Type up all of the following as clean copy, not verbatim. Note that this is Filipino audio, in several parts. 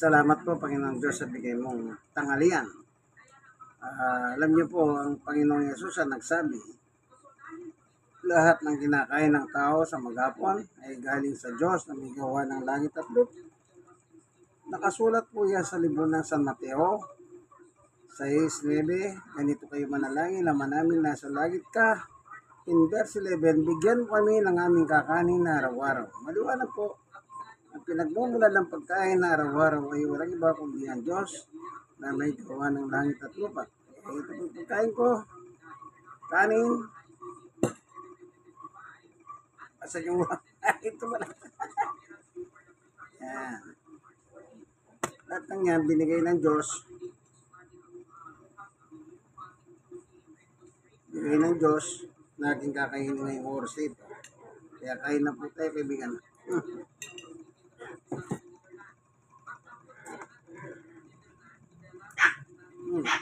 Salamat po, Panginoong Diyos, sa bigay mong tanghalian. Alam niyo po, ang Panginoong Yesus ang nagsabi, lahat ng kinakain ng tao sa maghapon ay galing sa Diyos na may gawa ng langit at lupa. Nakasulat po yan sa libro ng San Mateo 6:9, ganito kayo manalangin, Ama namin nasa langit ka. In verse 11, bigyan mo kami ng aming kakanin na araw-araw. Maliwanag po, ang pinagmumula ng pagkain na araw-araw ay walang iba kundi ang Diyos na may gawa ng langit at lupa. Ito po pagkain ko, kanin, asa yung ito pala. Yan. Lahat ng yan, binigay ng Diyos. Binigay ng Diyos na ating kakainin ngayong oras ito. Kaya kain na po tayo, kaibigan. Hmm.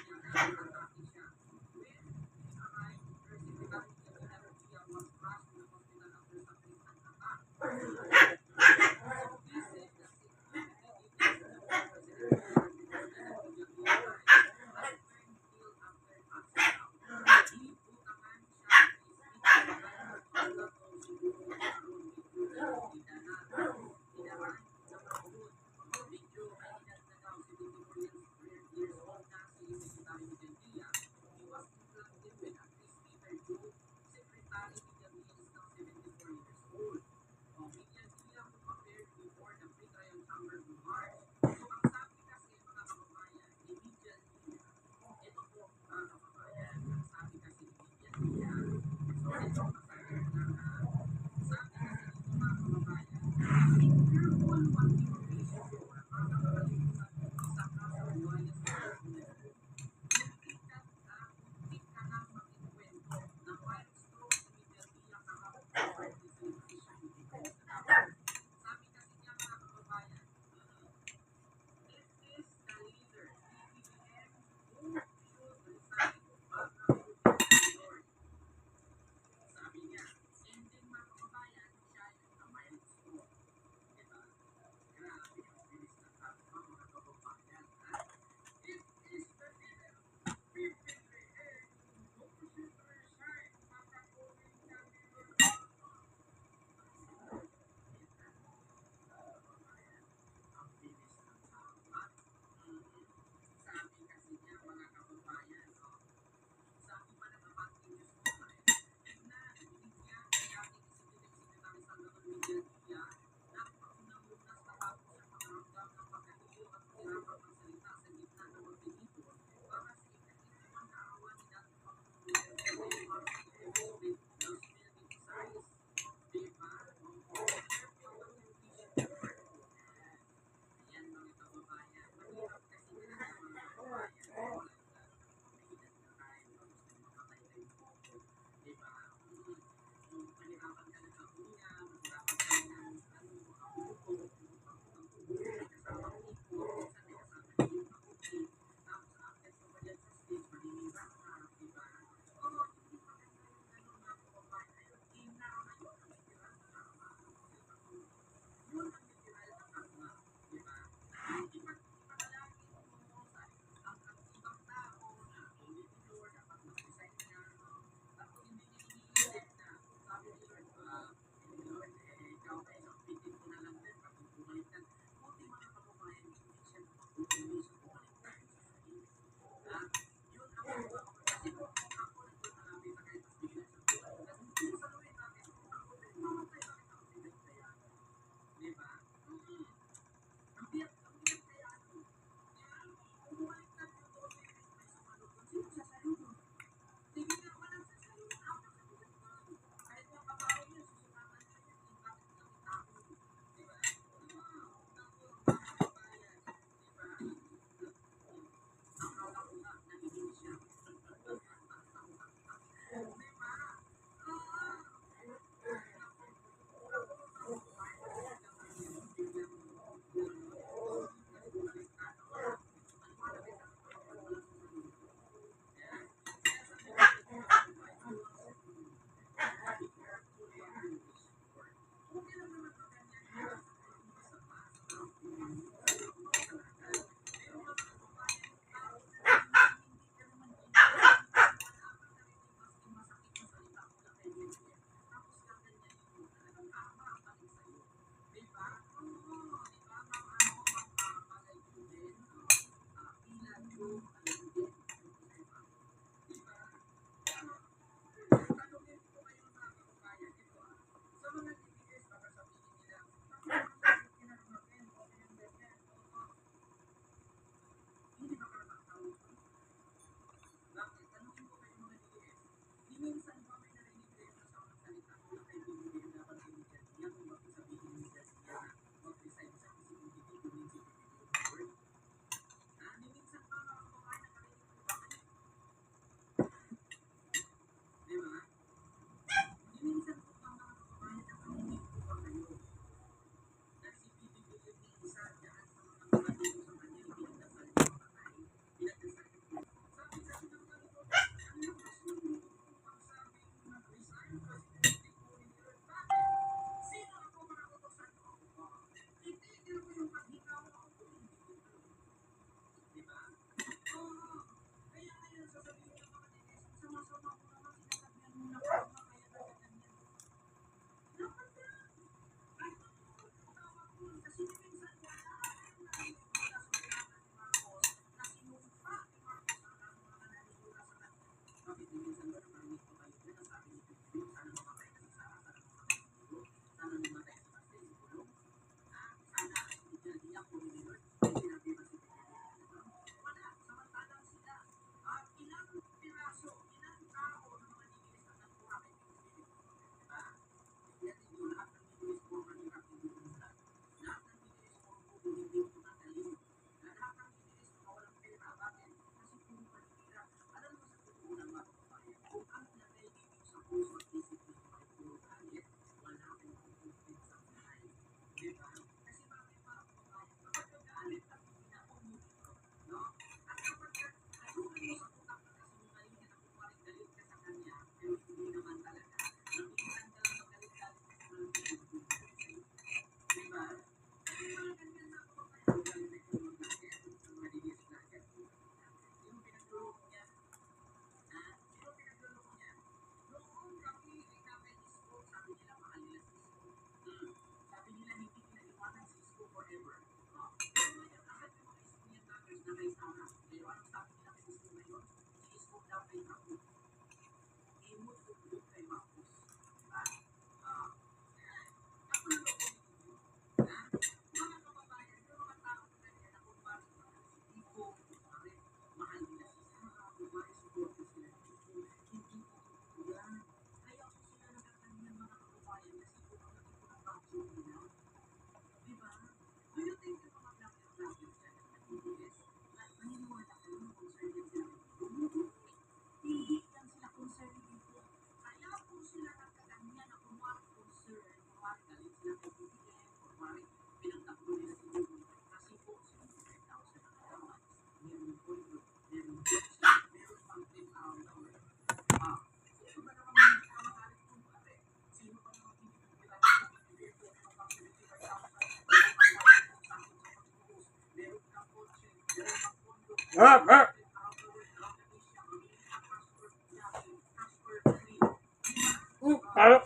Ah, ah. Ah.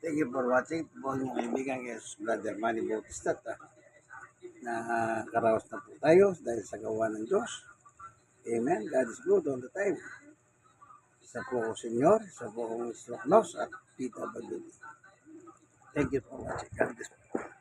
Thank you for watching. Po yung kaibigan kay Brother Manny Bautista. Na karaos na po tayo dahil sa gawa ng Diyos. Amen. God is good all the time. Isa po ako Senyor, isa po akong Sloknos at Tita Baguli. Thank you for watching. God bless.